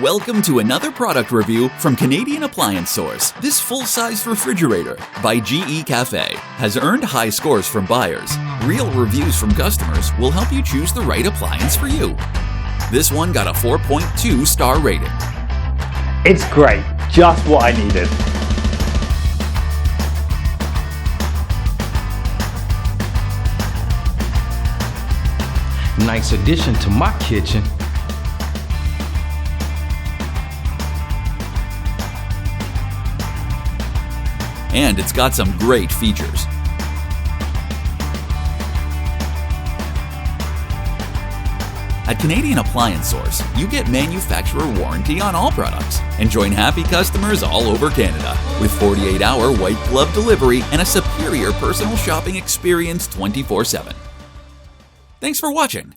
Welcome to another product review from Canadian Appliance Source. This full-size refrigerator by GE Cafe has earned high scores from buyers. Real reviews from customers will help you choose the right appliance for you. This one got a 4.2 star rating. It's great, just what I needed. Nice addition to my kitchen. And it's got some great features. At Canadian Appliance Source, you get manufacturer warranty on all products and join happy customers all over Canada with 48-hour white glove delivery and a superior personal shopping experience 24/7. Thanks for watching.